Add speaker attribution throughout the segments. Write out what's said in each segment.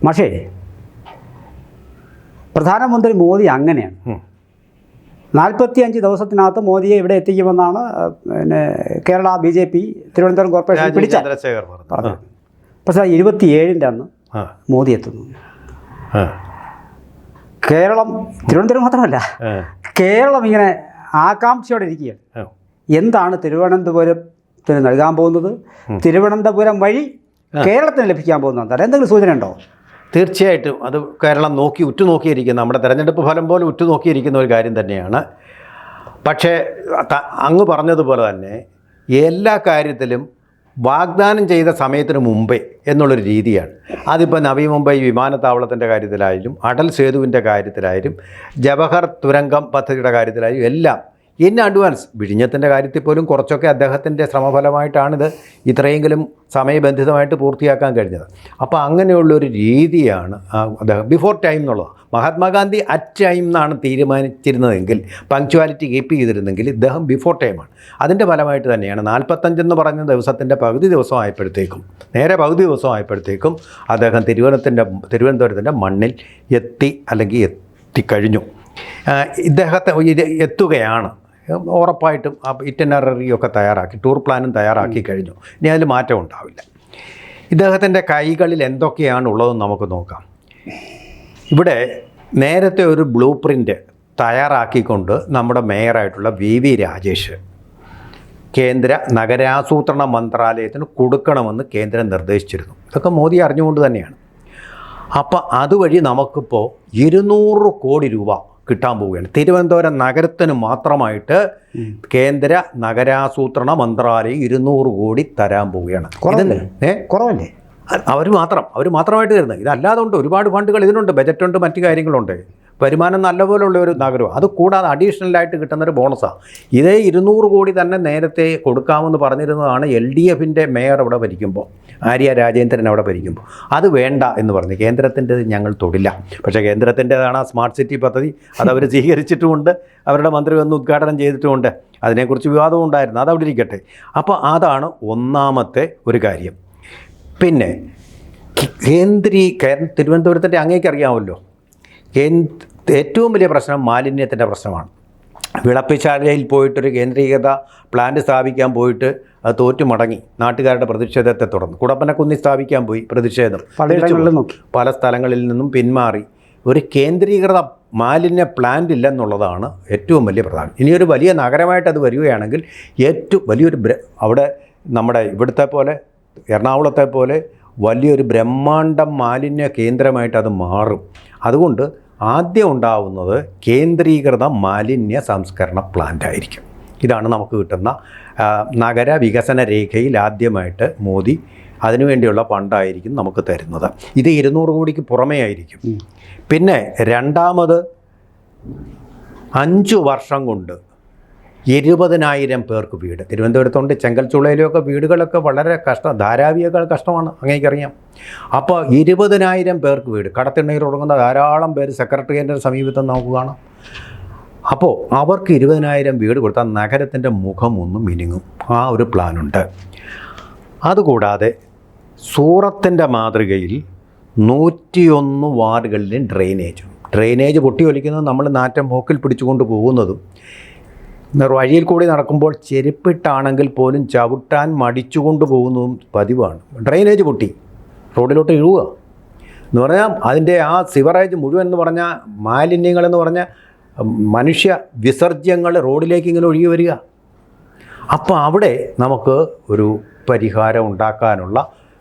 Speaker 1: പക്ഷേ പ്രധാനമന്ത്രി മോദി അങ്ങനെയാണ്. 45 ദിവസത്തിനകത്ത് മോദിയെ ഇവിടെ എത്തിക്കുമെന്നാണ് പിന്നെ കേരള BJP തിരുവനന്തപുരം കോർപ്പറേഷൻ പിടിച്ചത്. പക്ഷേ 27-ൻ്റെ അന്ന് മോദി എത്തുന്നു. കേരളം, തിരുവനന്തപുരം മാത്രമല്ല, കേരളം ഇങ്ങനെ ആകാംക്ഷയോടെ ഇരിക്കുകയാണ്. എന്താണ് തിരുവനന്തപുരത്തിന് നൽകാൻ പോകുന്നത്? തിരുവനന്തപുരം വഴി കേരളത്തിന് ലഭിക്കാൻ പോകുന്നത് എന്തെങ്കിലും സൂചന ഉണ്ടോ?
Speaker 2: തീർച്ചയായിട്ടും അത് കേരളം ഉറ്റുനോക്കിയിരിക്കുന്ന, നമ്മുടെ തെരഞ്ഞെടുപ്പ് ഫലം പോലെ ഉറ്റുനോക്കിയിരിക്കുന്ന ഒരു കാര്യം തന്നെയാണ്. പക്ഷേ അങ്ങ് പറഞ്ഞതുപോലെ തന്നെ എല്ലാ കാര്യത്തിലും വാഗ്ദാനം ചെയ്ത സമയത്തിന് മുമ്പേ എന്നുള്ളൊരു രീതിയാണ്. അതിപ്പോൾ നവി മുംബൈ വിമാനത്താവളത്തിൻ്റെ കാര്യത്തിലായാലും, അടൽ സേതുവിൻ്റെ കാര്യത്തിലായാലും, ജവഹർ തുരങ്കം പദ്ധതിയുടെ കാര്യത്തിലായാലും എല്ലാം ഇൻ അഡ്വാൻസ്. വിഴിഞ്ഞത്തിൻ്റെ കാര്യത്തിൽ പോലും കുറച്ചൊക്കെ അദ്ദേഹത്തിൻ്റെ ശ്രമഫലമായിട്ടാണിത് ഇത്രയെങ്കിലും സമയബന്ധിതമായിട്ട് പൂർത്തിയാക്കാൻ കഴിഞ്ഞത്. അപ്പോൾ അങ്ങനെയുള്ളൊരു രീതിയാണ് അദ്ദേഹം ബിഫോർ ടൈം എന്നുള്ളത്. മഹാത്മാഗാന്ധി അറ്റ് ടൈം എന്നാണ് തീരുമാനിച്ചിരുന്നതെങ്കിൽ, പങ്ക്ച്വാലിറ്റി കീപ്പ് ചെയ്തിരുന്നെങ്കിൽ, ഇദ്ദേഹം ബിഫോർ ടൈമാണ്. അതിൻ്റെ ഫലമായിട്ട് തന്നെയാണ് 45 എന്ന് പറഞ്ഞ ദിവസത്തിൻ്റെ പകുതി ദിവസം ആയപ്പോഴത്തേക്കും, നേരെ പകുതി ദിവസം ആയപ്പോഴത്തേക്കും അദ്ദേഹം തിരുവനന്തപുരത്തിൻ്റെ മണ്ണിൽ എത്തിക്കഴിഞ്ഞു. ഇദ്ദേഹത്തെ എത്തുകയാണ്. ഉറപ്പായിട്ടും ഇറ്റിനററിയൊക്കെ തയ്യാറാക്കി, ടൂർ പ്ലാനും തയ്യാറാക്കി കഴിഞ്ഞു. ഇനി അതിൽ മാറ്റം ഉണ്ടാവില്ല. ഇദ്ദേഹത്തിൻ്റെ കൈകളിൽ എന്തൊക്കെയാണ് ഉള്ളതെന്ന് നമുക്ക് നോക്കാം. ഇവിടെ നേരത്തെ ഒരു ബ്ലൂ പ്രിൻ്റ് തയ്യാറാക്കിക്കൊണ്ട് നമ്മുടെ മേയറായിട്ടുള്ള VV രാജേഷ് കേന്ദ്ര നഗരാസൂത്രണ മന്ത്രാലയത്തിന് കൊടുക്കണമെന്ന് കേന്ദ്രം നിർദ്ദേശിച്ചിരുന്നു. ഇതൊക്കെ മോദി അറിഞ്ഞുകൊണ്ട് തന്നെയാണ്. അപ്പോൾ അതുവഴി നമുക്കിപ്പോൾ 200 കോടി രൂപ കിട്ടാൻ പോവുകയാണ്. തിരുവനന്തപുരം നഗരത്തിന് മാത്രമായിട്ട് കേന്ദ്ര നഗരാസൂത്രണ മന്ത്രാലയം 200 കോടി തരാൻ പോവുകയാണ്.
Speaker 1: കുറവല്ലേ?
Speaker 2: അവർ മാത്രമായിട്ട് തരുന്നത്. ഇതല്ലാതെ ഉണ്ട്, ഒരുപാട് ഫണ്ടുകൾ ഇതിനുണ്ട്, ബജറ്റുണ്ട്, മറ്റു കാര്യങ്ങളുണ്ട്. വരുമാനം നല്ലപോലെയുള്ള ഒരു നഗരം. അത് കൂടാതെ അഡീഷണലായിട്ട് കിട്ടുന്നൊരു ബോണസാണ്. ഇതേ 200 കോടി തന്നെ നേരത്തെ കൊടുക്കാമെന്ന് പറഞ്ഞിരുന്നതാണ് LDFിൻ്റെ മേയർ അവിടെ ഭരിക്കുമ്പോൾ, ആര്യ രാജേന്ദ്രൻ അവിടെ ഭരിക്കുമ്പോൾ. അത് വേണ്ട എന്ന് പറഞ്ഞു. കേന്ദ്രത്തിൻ്റെത് ഞങ്ങൾ തൊടില്ല. പക്ഷേ കേന്ദ്രത്തിൻ്റെതാണ് ആ സ്മാർട്ട് സിറ്റി പദ്ധതി. അതവർ സ്വീകരിച്ചിട്ടുമുണ്ട്, അവരുടെ മന്ത്രി വന്ന് ഉദ്ഘാടനം ചെയ്തിട്ടുമുണ്ട്. അതിനെക്കുറിച്ച് വിവാദവും ഉണ്ടായിരുന്നു. അതവിടെ ഇരിക്കട്ടെ. അപ്പോൾ അതാണ് ഒന്നാമത്തെ ഒരു കാര്യം. പിന്നെ തിരുവനന്തപുരത്തിൻ്റെ അങ്ങേക്കറിയാമല്ലോ, ഏറ്റവും വലിയ പ്രശ്നം മാലിന്യത്തിൻ്റെ പ്രശ്നമാണ്. വിളപ്പിശാലയിൽ പോയിട്ടൊരു കേന്ദ്രീകൃത പ്ലാന്റ് സ്ഥാപിക്കാൻ പോയിട്ട് അത് തോറ്റു മടങ്ങി. നാട്ടുകാരുടെ പ്രതിഷേധത്തെ തുടർന്ന് കുടപ്പനക്കുന്നി സ്ഥാപിക്കാൻ പോയി, പ്രതിഷേധം പല സ്ഥലങ്ങളിൽ നിന്നും പിന്മാറി. ഒരു കേന്ദ്രീകൃത മാലിന്യ പ്ലാന്റ് ഇല്ലെന്നുള്ളതാണ് ഏറ്റവും വലിയ പ്രധാനം. ഇനിയൊരു വലിയ നഗരമായിട്ട് അത് വരികയാണെങ്കിൽ ഏറ്റവും വലിയൊരു അവിടെ നമ്മുടെ ഇവിടുത്തെ പോലെ എറണാകുളത്തെ പോലെ വലിയൊരു ബ്രഹ്മാണ്ഡം മാലിന്യ കേന്ദ്രമായിട്ട് അത് മാറും. അതുകൊണ്ട് ആദ്യം ഉണ്ടാവുന്നത് കേന്ദ്രീകൃത മാലിന്യ സംസ്കരണ പ്ലാന്റ് ആയിരിക്കും. ഇതാണ് നമുക്ക് കിട്ടുന്ന നഗര വികസന രേഖയിൽ ആദ്യമായിട്ട് മോദി അതിനുവേണ്ടിയുള്ള ഫണ്ടായിരിക്കും നമുക്ക് തരുന്നത്. ഇത് 200 കോടിക്ക് പുറമേ ആയിരിക്കും. പിന്നെ രണ്ടാമത് 5 വർഷം കൊണ്ട് 20,000 പേർക്ക് വീട്. തിരുവനന്തപുരത്തുണ്ട്, ചെങ്കൽച്ചുളയിലൊക്കെ വീടുകളൊക്കെ വളരെ ധാരാവിയേക്കാൾ കഷ്ടമാണ്, അങ്ങേക്കറിയാം. അപ്പോൾ 20,000 പേർക്ക് വീട്. കടത്തിണ്ണയിൽ തുടങ്ങുന്ന ധാരാളം പേര് സെക്രട്ടേറിയറ്റിൻ്റെ സമീപത്ത് നമുക്ക് കാണാം. അപ്പോൾ അവർക്ക് 20,000 വീട് കൊടുത്താൽ നഗരത്തിൻ്റെ മുഖം ഒന്ന് മിനുങ്ങും. ആ ഒരു പ്ലാനുണ്ട്. അതുകൂടാതെ സൂറത്തിൻ്റെ മാതൃകയിൽ 101 വാർഡുകളിലും ഡ്രെയിനേജ് പൊട്ടിയൊലിക്കുന്നതും നമ്മൾ നാറ്റം മൂക്കിൽ പിടിച്ചുകൊണ്ട് പോകുന്നതും, വഴിയിൽ കൂടി നടക്കുമ്പോൾ ചെരുപ്പിട്ടാണെങ്കിൽ പോലും ചവിട്ടാൻ മടിച്ചുകൊണ്ട് പോകുന്നതും പതിവാണ്. ഡ്രെയിനേജ് പൊട്ടി റോഡിലോട്ട് ഇഴുക എന്ന് പറഞ്ഞാൽ അതിൻ്റെ ആ സിവറേജ് മുഴുവൻ എന്ന് പറഞ്ഞാൽ മാലിന്യങ്ങളെന്ന് പറഞ്ഞാൽ മനുഷ്യ വിസർജ്യങ്ങൾ റോഡിലേക്ക് ഇങ്ങനെ ഒഴുകി വരിക. അപ്പോൾ അവിടെ നമുക്ക് ഒരു പരിഹാരം ഉണ്ടാക്കാനുള്ള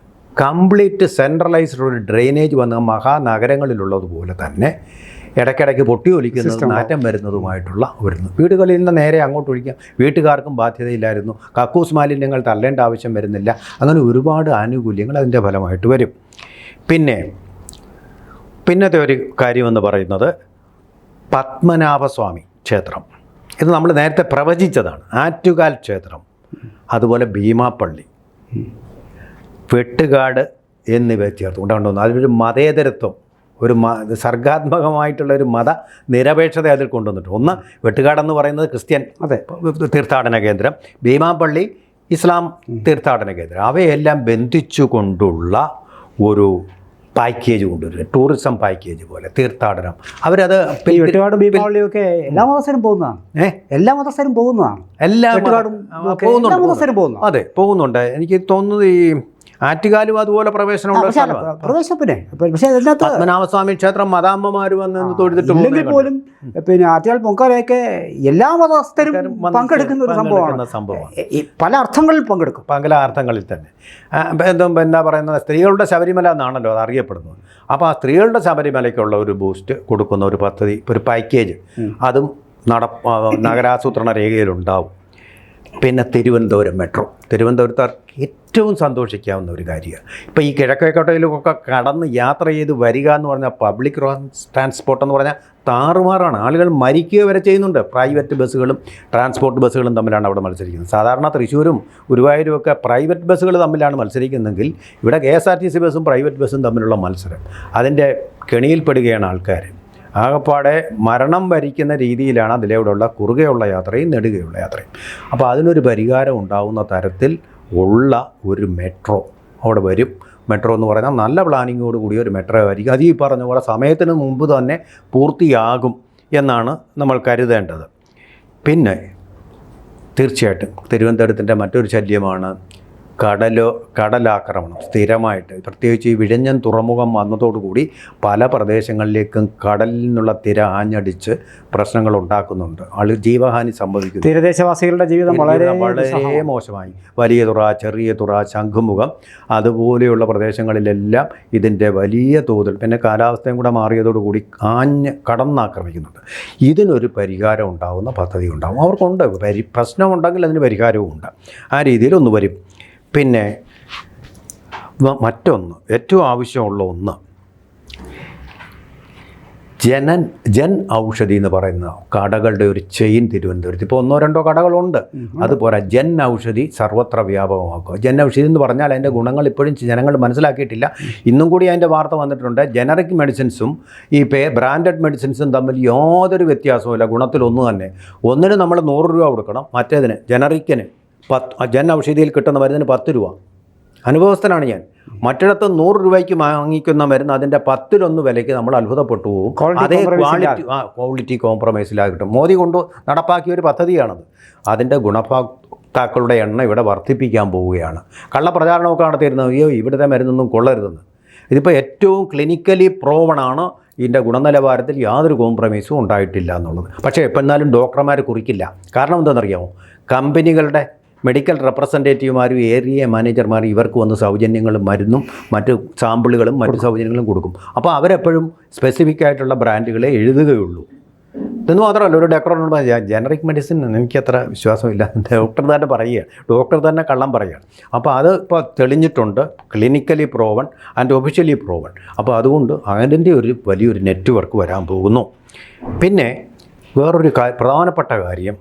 Speaker 2: കംപ്ലീറ്റ് സെൻട്രലൈസ്ഡ് ഒരു ഡ്രെയിനേജ് വന്ന മഹാനഗരങ്ങളിലുള്ളതുപോലെ തന്നെ ഇടയ്ക്കിടയ്ക്ക് പൊട്ടിയൊലിക്കുന്നത് നാറ്റം വരുന്നതുമായിട്ടുള്ള വരുന്നു. വീടുകളിൽ നിന്ന് നേരെ അങ്ങോട്ട് ഒഴിക്കാം. വീട്ടുകാർക്കും ബാധ്യതയില്ലായിരുന്നു. കക്കൂസ് മാലിന്യങ്ങൾ തള്ളേണ്ട ആവശ്യം വരുന്നില്ല. അങ്ങനെ ഒരുപാട് ആനുകൂല്യങ്ങൾ അതിൻ്റെ ഫലമായിട്ട് വരും. പിന്നത്തെ ഒരു കാര്യമെന്ന് പറയുന്നത് പത്മനാഭസ്വാമി ക്ഷേത്രം. ഇത് നമ്മൾ നേരത്തെ പ്രവചിച്ചതാണ്. ആറ്റുകാൽ ക്ഷേത്രം, അതുപോലെ ഭീമാപ്പള്ളി, വെട്ടുകാട് എന്നിവ ചേർത്തുകൊണ്ടുകൊണ്ടുവന്നു. അതിലൊരു മതേതരത്വം, ഒരു സർഗാത്മകമായിട്ടുള്ളൊരു മത നിരപേക്ഷത അതിൽ കൊണ്ടുവന്നിട്ട്. ഒന്ന് വെട്ടുകാടെന്ന് പറയുന്നത് ക്രിസ്ത്യൻ തീർത്ഥാടന കേന്ദ്രം, ഭീമാപ്പള്ളി ഇസ്ലാം തീർത്ഥാടന കേന്ദ്രം. അവയെല്ലാം ബന്ധിച്ചുകൊണ്ടുള്ള ഒരു പാക്കേജ് കൊണ്ടുവരും, ടൂറിസം പാക്കേജ് പോലെ, തീർത്ഥാടനം. അവരത്
Speaker 1: ഈ വെട്ടുകാടും ഭീമാവളിയൊക്കെ എല്ലാ മതസ്ഥരും പോകുന്നതാണ്. എല്ലാ മതസ്ഥരും പോകുന്നതാണ്.
Speaker 2: എല്ലാ
Speaker 1: മതസ്ഥരും പോകുന്നു.
Speaker 2: അതെ, പോകുന്നുണ്ട്. എനിക്ക് തോന്നുന്നത് ഈ ആറ്റുകാലും അതുപോലെ പ്രവേശനമുള്ള
Speaker 1: പ്രവേശനത്തിന്. പക്ഷേ അതിനകത്ത്
Speaker 2: പത്മനാഭസ്വാമി ക്ഷേത്രം മതാമ്മമാർ വന്ന് തൊഴുതിട്ട്
Speaker 1: ഇല്ലെങ്കിൽ പോലും പിന്നെ ആറ്റുകാൽ പൊങ്കാലയൊക്കെ എല്ലാ മതസ്ഥരും പങ്കെടുക്കുന്ന ഒരു സംഭവമാണ്. പല അർത്ഥങ്ങളിൽ പങ്കെടുക്കും,
Speaker 2: പല അർത്ഥങ്ങളിൽ തന്നെ. എന്താ പറയുന്നത്, സ്ത്രീകളുടെ ശബരിമല എന്നാണല്ലോ അത് അറിയപ്പെടുന്നത്. അപ്പോൾ ആ സ്ത്രീകളുടെ ശബരിമലയ്ക്കുള്ള ഒരു ബൂസ്റ്റ് കൊടുക്കുന്ന ഒരു പദ്ധതി, ഒരു പാക്കേജ്, അതും നഗരാസൂത്രണ രേഖയിലുണ്ടാവും. പിന്നെ തിരുവനന്തപുരം മെട്രോ, തിരുവനന്തപുരത്താർക്ക് ഏറ്റവും സന്തോഷിക്കാവുന്ന ഒരു കാര്യമാണ്. ഇപ്പോൾ ഈ കിഴക്കേക്കോട്ടയിലൊക്കെ കടന്ന് യാത്ര ചെയ്ത് വരിക എന്ന് പറഞ്ഞാൽ പബ്ലിക് ട്രാൻസ്പോർട്ട് എന്ന് പറഞ്ഞാൽ താറുമാറാണ്. ആളുകൾ മരിക്കുക വരെ ചെയ്യുന്നുണ്ട്. പ്രൈവറ്റ് ബസ്സുകളും ട്രാൻസ്പോർട്ട് ബസ്സുകളും തമ്മിലാണ് അവിടെ മത്സരിക്കുന്നത്. സാധാരണ തൃശ്ശൂരും ഗുരുവായൂരും ഒക്കെ പ്രൈവറ്റ് ബസ്സുകൾ തമ്മിലാണ് മത്സരിക്കുന്നതെങ്കിൽ ഇവിടെ KSRTC ബസ്സും പ്രൈവറ്റ് ബസ്സും തമ്മിലുള്ള മത്സരം, അതിൻ്റെ കെണിയിൽപ്പെടുകയാണ് ആൾക്കാർ. ആകപ്പാടെ മരണം വരിക്കുന്ന രീതിയിലാണ് അതിലൂടെയുള്ള കുറുകെയുള്ള യാത്രയും നെടുകയുള്ള യാത്രയും. അപ്പോൾ അതിനൊരു പരിഹാരം ഉണ്ടാവുന്ന തരത്തിൽ ഉള്ള ഒരു മെട്രോ അവിടെ വരും. മെട്രോ എന്ന് പറഞ്ഞാൽ നല്ല പ്ലാനിങ്ങോട് കൂടിയ ഒരു മെട്രോ ആയിരിക്കും. അത് ഈ പറഞ്ഞ പോലെ സമയത്തിന് മുമ്പ് തന്നെ പൂർത്തിയാകും എന്നാണ് നമ്മൾ കരുതേണ്ടത്. പിന്നെ തീർച്ചയായിട്ടും തിരുവനന്തപുരത്തിൻ്റെ മറ്റൊരു ശല്യമാണ് കടലാക്രമണം. സ്ഥിരമായിട്ട്, പ്രത്യേകിച്ച് ഈ വിഴിഞ്ഞം തുറമുഖം വന്നതോടുകൂടി പല പ്രദേശങ്ങളിലേക്കും കടലിൽ നിന്നുള്ള തിര ആഞ്ഞടിച്ച് പ്രശ്നങ്ങൾ ഉണ്ടാക്കുന്നുണ്ട്. ജീവഹാനി സംഭവിക്കുന്നു.
Speaker 1: തീരദേശവാസികളുടെ ജീവിതം വളരെ
Speaker 2: മോശമായി. വലിയ തുറ, ചെറിയ തുറ, ശംഖുമുഖം അതുപോലെയുള്ള പ്രദേശങ്ങളിലെല്ലാം ഇതിൻ്റെ വലിയ തോതിൽ, പിന്നെ കാലാവസ്ഥയും കൂടെ മാറിയതോടുകൂടി കടന്നാക്രമിക്കുന്നുണ്ട്. ഇതിനൊരു പരിഹാരം ഉണ്ടാകുന്ന പദ്ധതി ഉണ്ടാകും. അവർക്കുണ്ട് പ്രശ്നമുണ്ടെങ്കിൽ അതിന് പരിഹാരവും ഉണ്ട്. ആ രീതിയിൽ ഒന്ന് വരും. പിന്നെ മറ്റൊന്ന്, ഏറ്റവും ആവശ്യമുള്ള ഒന്ന്, ജൻ ഔഷധി എന്ന് പറയുന്ന കടകളുടെ ഒരു ചെയിൻ തിരുവനന്തപുരത്ത് ഇപ്പോൾ 1-2 കടകളുണ്ട്. അതുപോലെ ജൻ ഔഷധി സർവത്ര വ്യാപകമാക്കുക. ജൻ ഔഷധി എന്ന് പറഞ്ഞാൽ അതിൻ്റെ ഗുണങ്ങൾ ഇപ്പോഴും ജനങ്ങൾ മനസ്സിലാക്കിയിട്ടില്ല. ഇന്നും കൂടി അതിൻ്റെ വാർത്ത വന്നിട്ടുണ്ട്. ജനറിക് മെഡിസിൻസും ഈ ബ്രാൻഡഡ് മെഡിസിൻസും തമ്മിൽ യാതൊരു വ്യത്യാസവുമില്ല. ഗുണത്തിലൊന്നു തന്നെ. ഒന്നിന് നമ്മൾ 100 രൂപ കൊടുക്കണം, മറ്റേതിന് ജനറിക്കിന് ജൻ ഔഷധിയിൽ കിട്ടുന്ന മരുന്നിന് 10 രൂപ. അനുഭവസ്ഥനാണ് ഞാൻ. മറ്റിടത്ത് 100 രൂപയ്ക്ക് വാങ്ങിക്കുന്ന മരുന്ന് അതിൻ്റെ 10-1 വിലയ്ക്ക് നമ്മൾ അത്ഭുതപ്പെട്ടു പോകും. അതേ ക്വാളിറ്റി കോംപ്രമൈസിലായി കിട്ടും. മോദി നടപ്പാക്കിയ ഒരു പദ്ധതിയാണത്. അതിൻ്റെ ഗുണഭോക്താക്കളുടെ എണ്ണം ഇവിടെ വർദ്ധിപ്പിക്കാൻ പോവുകയാണ്. കള്ളപ്രചാരണമൊക്കെ നടത്തിയിരുന്നത്, അയ്യോ ഇവിടുത്തെ മരുന്നൊന്നും കൊള്ളരുതെന്ന്. ഇതിപ്പോൾ ഏറ്റവും ക്ലിനിക്കലി പ്രോവണാണ്. ഇതിൻ്റെ ഗുണനിലവാരത്തിൽ യാതൊരു കോംപ്രമൈസും ഉണ്ടായിട്ടില്ല എന്നുള്ളത്. പക്ഷേ എപ്പോൾ എന്നാലും ഡോക്ടർമാർ കുറിക്കില്ല. കാരണം എന്താണെന്നറിയാമോ? കമ്പനികളുടെ മെഡിക്കൽ റെപ്രസെൻറ്റേറ്റീവുമാരും ഏരിയ മാനേജർമാരും ഇവർക്ക് വന്ന് സൗജന്യങ്ങളും മരുന്നും മറ്റ് സാമ്പിളുകളും മറ്റ് സൗജന്യങ്ങളും കൊടുക്കും. അപ്പോൾ അവരെപ്പോഴും സ്പെസിഫിക് ആയിട്ടുള്ള ബ്രാൻഡുകളെ എഴുതുകയുള്ളൂ. ഇതെന്ന് മാത്രമല്ല, ഒരു ഡോക്ടറിനോട് ജനറിക് മെഡിസിൻ എനിക്കത്ര വിശ്വാസമില്ല, ഡോക്ടർ തന്നെ കള്ളം പറയുകയാണ്. അപ്പോൾ അത് ഇപ്പോൾ തെളിഞ്ഞിട്ടുണ്ട്, clinically proven and officially proven. അപ്പോൾ അതുകൊണ്ട് അതിൻ്റെ ഒരു വലിയൊരു നെറ്റ്വർക്ക് വരാൻ പോകുന്നു. പിന്നെ വേറൊരു പ്രധാനപ്പെട്ട കാര്യം,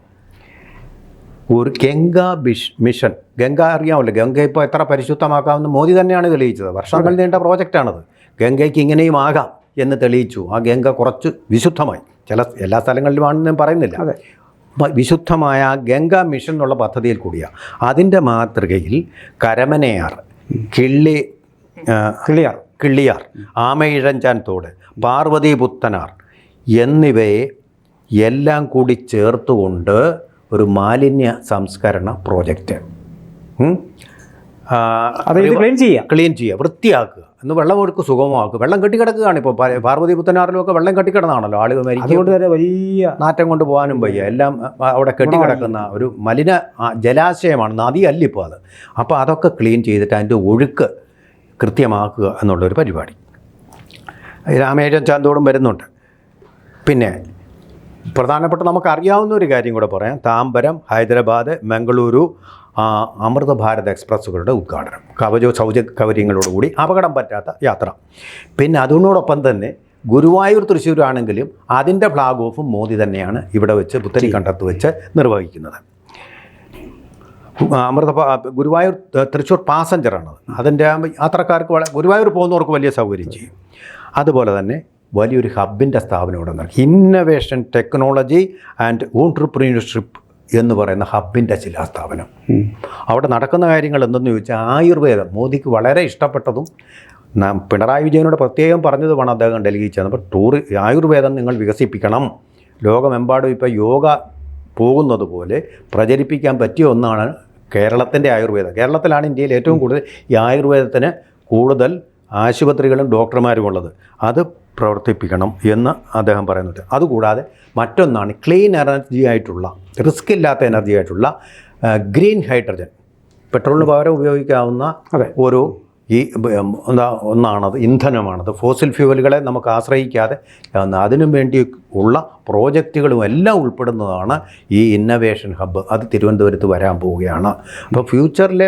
Speaker 2: ഒരു ഗംഗാ മിഷൻ. ഗംഗ അറിയാമല്ലോ, ഗംഗ ഇപ്പോൾ എത്ര പരിശുദ്ധമാക്കാമെന്ന് മോദി തന്നെയാണ് തെളിയിച്ചത്. വർഷങ്ങൾ നീണ്ട പ്രോജക്റ്റാണത്. ഗംഗയ്ക്ക് ഇങ്ങനെയും ആകാം എന്ന് തെളിയിച്ചു. ആ ഗംഗ കുറച്ച് വിശുദ്ധമായി. എല്ലാ സ്ഥലങ്ങളിലുമാണെന്ന് ഞാൻ പറയുന്നില്ല. വിശുദ്ധമായ ആ ഗംഗാ മിഷൻ എന്നുള്ള പദ്ധതിയിൽ കൂടിയാണ്. അതിൻ്റെ മാതൃകയിൽ കരമനയാർ, കിള്ളിയാർ, ആമയിഴഞ്ചാൻ തോട്, പാർവതി പുത്തനാർ എന്നിവയെ എല്ലാം കൂടി ചേർത്തുകൊണ്ട് ഒരു മാലിന്യ സംസ്കരണ പ്രോജക്റ്റ് ക്ലീൻ ചെയ്യുക, വൃത്തിയാക്കുക, എന്ന് വെള്ളമൊഴുക്ക് സുഗമമാക്കുക. വെള്ളം കെട്ടിക്കിടക്കുകയാണ് ഇപ്പോൾ. പാർവതി പുത്തനാറിലുമൊക്കെ വെള്ളം കെട്ടിക്കിടന്നാണല്ലോ, ആളുകൾ മരിക്കും. വലിയ നാറ്റം കൊണ്ട് പോകാനും വയ്യ. എല്ലാം അവിടെ കെട്ടിക്കിടക്കുന്ന ഒരു മലിന ജലാശയമാണ്, നദിയല്ല ഇപ്പോൾ അത്. അപ്പോൾ അതൊക്കെ ക്ലീൻ ചെയ്തിട്ട് അതിൻ്റെ ഒഴുക്ക് കൃത്യമാക്കുക എന്നുള്ളൊരു പരിപാടി. രാമേശ്വരം ചാന്തോടും വരുന്നുണ്ട്. പിന്നെ പ്രധാനപ്പെട്ട നമുക്കറിയാവുന്ന ഒരു കാര്യം കൂടെ പറയാം. താമ്പരം, ഹൈദരാബാദ്, മംഗളൂരു അമൃത ഭാരത് എക്സ്പ്രസ്സുകളുടെ ഉദ്ഘാടനം, സൗകര്യങ്ങളോടുകൂടി അപകടം പറ്റാത്ത യാത്ര. പിന്നെ അതിനോടൊപ്പം തന്നെ ഗുരുവായൂർ തൃശ്ശൂരാണെങ്കിലും അതിൻ്റെ ഫ്ലാഗ് ഓഫും മോദി തന്നെയാണ് ഇവിടെ വെച്ച് പുത്തരിക്കണ്ടത്ത് വെച്ച് നിർവഹിക്കുന്നത്. ഗുരുവായൂർ തൃശ്ശൂർ പാസഞ്ചറാണത്. അതിൻ്റെ യാത്രക്കാർക്ക് ഗുരുവായൂർ പോകുന്നവർക്ക് വലിയ സൗകര്യം ചെയ്യും. അതുപോലെ തന്നെ വലിയൊരു ഹബിൻ്റെ സ്ഥാപനം ഇവിടെ നടക്കും. ഇന്നവേഷൻ ടെക്നോളജി ആൻഡ് ഓൺട്രപ്രീനർഷിപ്പ് എന്ന് പറയുന്ന ഹബിൻ്റെ ശിലാസ്ഥാപനം. അവിടെ നടക്കുന്ന കാര്യങ്ങൾ എന്തെന്ന് ചോദിച്ചാൽ ആയുർവേദം മോദിക്ക് വളരെ ഇഷ്ടപ്പെട്ടതും പിണറായി വിജയനോട് പ്രത്യേകം പറഞ്ഞത് വേണം അദ്ദേഹം ഡൽഹിയിൽ ചെന്ന്. അപ്പോൾ ആയുർവേദം നിങ്ങൾ വികസിപ്പിക്കണം. ലോകമെമ്പാടും ഇപ്പോൾ യോഗ പോകുന്നത് പോലെ പ്രചരിപ്പിക്കാൻ പറ്റിയ ഒന്നാണ് കേരളത്തിൻ്റെ ആയുർവേദം. കേരളത്തിലാണ് ഇന്ത്യയിൽ ഏറ്റവും കൂടുതൽ ഈ ആയുർവേദത്തിന് കൂടുതൽ ആശുപത്രികളും ഡോക്ടർമാരും ഉള്ളത്. അത് പ്രവർത്തിപ്പിക്കണം എന്ന് അദ്ദേഹം പറയുന്നുണ്ട്. അതുകൂടാതെ മറ്റൊന്നാണ് ക്ലീൻ എനർജി ആയിട്ടുള്ള, റിസ്ക് ഇല്ലാത്ത എനർജി ആയിട്ടുള്ള ഗ്രീൻ ഹൈഡ്രജൻ, പെട്രോളിന് പകരം ഉപയോഗിക്കാവുന്ന ഒരു ഒന്നാണത്, ഇന്ധനമാണത്. ഫോസിൽ ഫ്യൂവലുകളെ നമുക്ക് ആശ്രയിക്കാതെ അതിനു വേണ്ടി ഉള്ള പ്രോജക്റ്റുകളും എല്ലാം ഉൾപ്പെടുന്നതാണ് ഈ ഇന്നവേഷൻ ഹബ്ബ്. അത് തിരുവനന്തപുരത്ത് വരാൻ പോവുകയാണ്. അപ്പോൾ ഫ്യൂച്ചറിലെ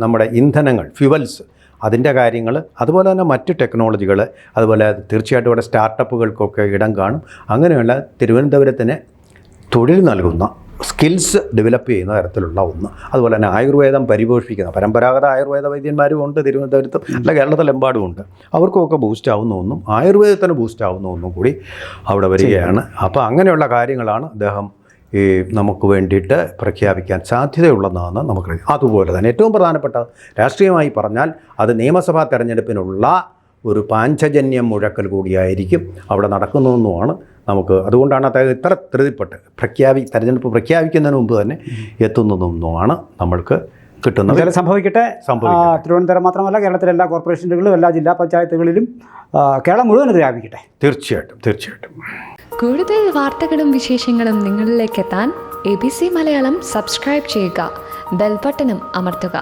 Speaker 2: നമ്മുടെ ഇന്ധനങ്ങൾ, ഫ്യൂവൽസ്, അതിൻ്റെ കാര്യങ്ങൾ, അതുപോലെ തന്നെ മറ്റ് ടെക്നോളജികൾ, അതുപോലെ തീർച്ചയായിട്ടും ഇവിടെ സ്റ്റാർട്ടപ്പുകൾക്കൊക്കെ ഇടം കാണും. അങ്ങനെയുള്ള തിരുവനന്തപുരത്തിന് തൊഴിൽ നൽകുന്ന, സ്കിൽസ് ഡെവലപ്പ് ചെയ്യുന്ന തരത്തിലുള്ള ഒന്ന്. അതുപോലെ തന്നെ ആയുർവേദം പരിപോഷിപ്പിക്കുന്ന പരമ്പരാഗത ആയുർവേദ വൈദ്യന്മാരും ഉണ്ട് തിരുവനന്തപുരത്തും, അല്ല കേരളത്തിലെമ്പാടും ഉണ്ട്. അവർക്കൊക്കെ ബൂസ്റ്റ് ആവുന്ന ഒന്നും, ആയുർവേദത്തിന് ബൂസ്റ്റ് ആവുന്ന ഒന്നും കൂടി അവിടെ വരികയാണ്. അപ്പോൾ അങ്ങനെയുള്ള കാര്യങ്ങളാണ് അദ്ദേഹം ഈ നമുക്ക് വേണ്ടിയിട്ട് പ്രഖ്യാപിക്കാൻ സാധ്യതയുള്ളതെന്നാണ് നമുക്കറിയാം. അതുപോലെ തന്നെ ഏറ്റവും പ്രധാനപ്പെട്ട രാഷ്ട്രീയമായി പറഞ്ഞാൽ അത് നിയമസഭാ തെരഞ്ഞെടുപ്പിനുള്ള ഒരു പാഞ്ചജന്യം മുഴക്കൽ കൂടിയായിരിക്കും അവിടെ നടക്കുന്നതെന്നുമാണ് നമുക്ക്. അതുകൊണ്ടാണ് അദ്ദേഹം ഇത്ര ധൃതിപ്പെട്ട് തെരഞ്ഞെടുപ്പ് പ്രഖ്യാപിക്കുന്നതിന് മുമ്പ് തന്നെ എത്തുന്നതെന്നുമാണ് നമ്മൾക്ക് കിട്ടുന്നത്.
Speaker 1: സംഭവിക്കട്ടെ. തിരുവനന്തപുരം മാത്രമല്ല, കേരളത്തിലെ എല്ലാ കോർപ്പറേഷനുകളിലും എല്ലാ ജില്ലാ പഞ്ചായത്തുകളിലും കേരളം മുഴുവൻ ഇത് വ്യാപിക്കട്ടെ.
Speaker 2: തീർച്ചയായിട്ടും.
Speaker 3: കൂടുതൽ വാർത്തകളും വിശേഷങ്ങളും നിങ്ങളിലേക്ക് എത്താൻ ABC മലയാളം സബ്സ്ക്രൈബ് ചെയ്യുക, ബെൽ ബട്ടണും അമർത്തുക.